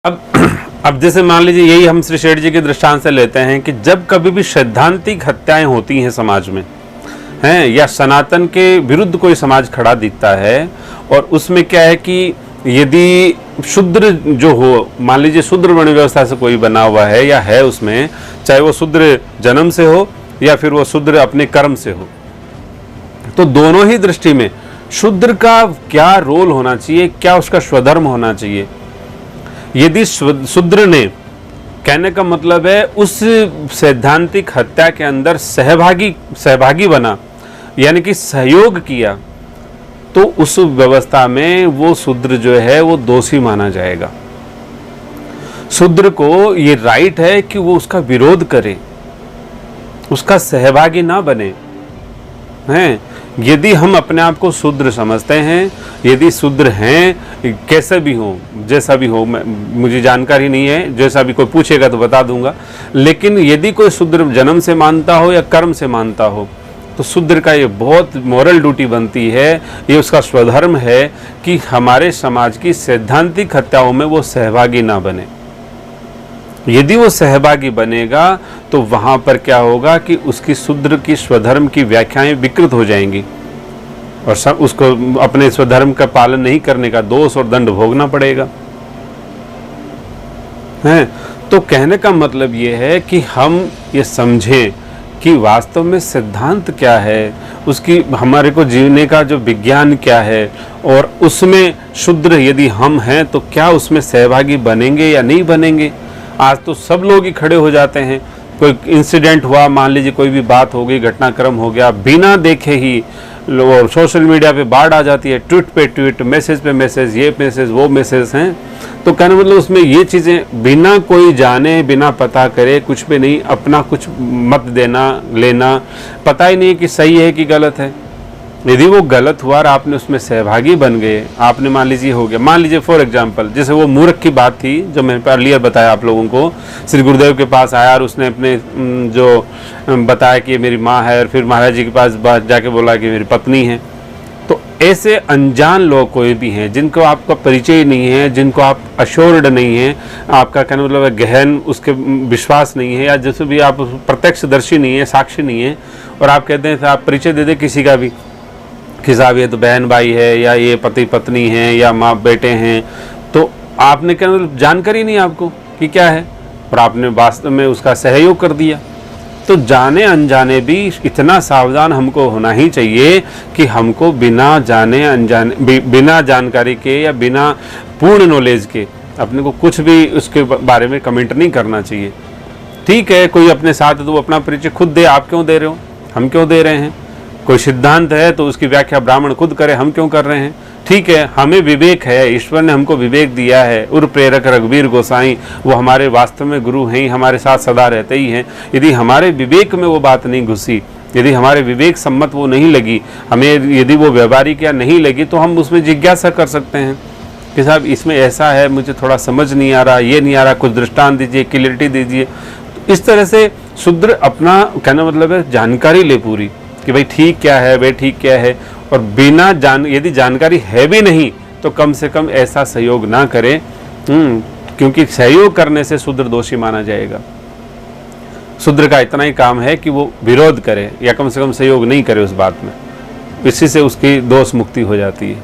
अब अब जैसे मान लीजिए यही हम श्री शेठ जी के दृष्टांत से लेते हैं कि जब कभी भी सैद्धांतिक हत्याएं होती हैं समाज में हैं, या सनातन के विरुद्ध कोई समाज खड़ा दिखता है और उसमें क्या है कि यदि शूद्र जो हो, मान लीजिए शूद्र वर्ण व्यवस्था से कोई बना हुआ है या है उसमें, चाहे वो शूद्र जन्म से हो या फिर वो शूद्र अपने कर्म से हो, तो दोनों ही दृष्टि में शूद्र का क्या रोल होना चाहिए, क्या उसका स्वधर्म होना चाहिए। यदि शूद्र ने, कहने का मतलब है उस सैद्धांतिक हत्या के अंदर सहभागी बना, यानी कि सहयोग किया, तो उस व्यवस्था में वो शूद्र जो है वो दोषी माना जाएगा। शूद्र को ये राइट है कि वो उसका विरोध करे, उसका सहभागी ना बने हैं। यदि हम अपने आप को शूद्र समझते हैं, यदि शूद्र हैं, कैसे भी हो, जैसा भी हो, मुझे जानकारी नहीं है, जैसा भी कोई पूछेगा तो बता दूंगा, लेकिन यदि कोई शूद्र जन्म से मानता हो या कर्म से मानता हो, तो शूद्र का ये बहुत मॉरल ड्यूटी बनती है, ये उसका स्वधर्म है कि हमारे समाज की सैद्धांतिक हत्याओं में वो सहभागी ना बने। यदि वो सहभागी बनेगा तो वहां पर क्या होगा कि उसकी शूद्र की स्वधर्म की व्याख्याएं विकृत हो जाएंगी और सब उसको अपने स्वधर्म का पालन नहीं करने का दोष और दंड भोगना पड़ेगा। हैं, तो कहने का मतलब ये है कि हम ये समझें कि वास्तव में सिद्धांत क्या है, उसकी हमारे को जीने का जो विज्ञान क्या है, और उसमें शूद्र यदि हम हैं तो क्या उसमें सहभागी बनेंगे या नहीं बनेंगे। आज तो सब लोग ही खड़े हो जाते हैं, कोई इंसिडेंट हुआ, मान लीजिए कोई भी बात हो गई, घटनाक्रम हो गया, बिना देखे ही और सोशल मीडिया पे बाढ़ आ जाती है, ट्वीट पे ट्वीट, मैसेज पे मैसेज, ये मैसेज वो मैसेज हैं। तो कहने मतलब उसमें ये चीज़ें बिना कोई जाने, बिना पता करे, कुछ भी नहीं, अपना कुछ मत देना लेना, पता ही नहीं कि सही है कि गलत है। यदि वो गलत हुआ और आपने उसमें सहभागी बन गए, आपने मान लीजिए हो गया, मान लीजिए फॉर एग्जांपल जैसे वो मूर्ख की बात थी जो मैंने अर्लियर बताया आप लोगों को, श्री गुरुदेव के पास आया और उसने अपने जो बताया कि मेरी माँ है, और फिर महाराज जी के पास जाके बोला कि मेरी पत्नी है। तो ऐसे अनजान लोग कोई भी हैं जिनको आपका परिचय नहीं है, जिनको आप अश्योर्ड नहीं है, आपका कहने मतलब गहन उसके विश्वास नहीं है, या जैसे भी आप प्रत्यक्षदर्शी नहीं है, साक्षी नहीं है, और आप कहते हैं आप परिचय दे दें किसी का भी कि साहब ये तो बहन भाई है, या ये पति पत्नी है, या माँ बेटे हैं, तो आपने क्या मतलब जानकारी नहीं आपको कि क्या है, और आपने वास्तव में उसका सहयोग कर दिया। तो जाने अनजाने भी इतना सावधान हमको होना ही चाहिए कि हमको बिना जाने अनजाने, बिना जानकारी के या बिना पूर्ण नॉलेज के अपने को कुछ भी उसके बारे में कमेंट नहीं करना चाहिए। ठीक है, कोई अपने साथ है तो वो अपना परिचय खुद दे, आप क्यों दे रहे हो, हम क्यों दे रहे हैं। कोई सिद्धांत है तो उसकी व्याख्या ब्राह्मण खुद करे, हम क्यों कर रहे हैं। ठीक है, हमें विवेक है, ईश्वर ने हमको विवेक दिया है, उर प्रेरक रघुवीर गोसाई वो हमारे वास्तव में गुरु हैं, हमारे साथ सदा रहते ही हैं। यदि हमारे विवेक में वो बात नहीं घुसी, यदि हमारे विवेक सम्मत वो नहीं लगी, हमें यदि वो व्यवहारिक या नहीं लगी, तो हम उसमें जिज्ञासा कर सकते हैं कि साहब इसमें ऐसा है, मुझे थोड़ा समझ नहीं आ रहा, ये नहीं आ रहा, कुछ दृष्टांत दीजिए, क्लियरिटी दीजिए। तो इस तरह से शूद्र अपना कहना मतलब है जानकारी ले पूरी कि भाई ठीक क्या है, वे ठीक क्या है, और बिना यदि जानकारी है भी नहीं तो कम से कम ऐसा सहयोग ना करें, क्योंकि सहयोग करने से शूद्र दोषी माना जाएगा। शूद्र का इतना ही काम है कि वो विरोध करे या कम से कम सहयोग नहीं करे उस बात में, इसी से उसकी दोष मुक्ति हो जाती है।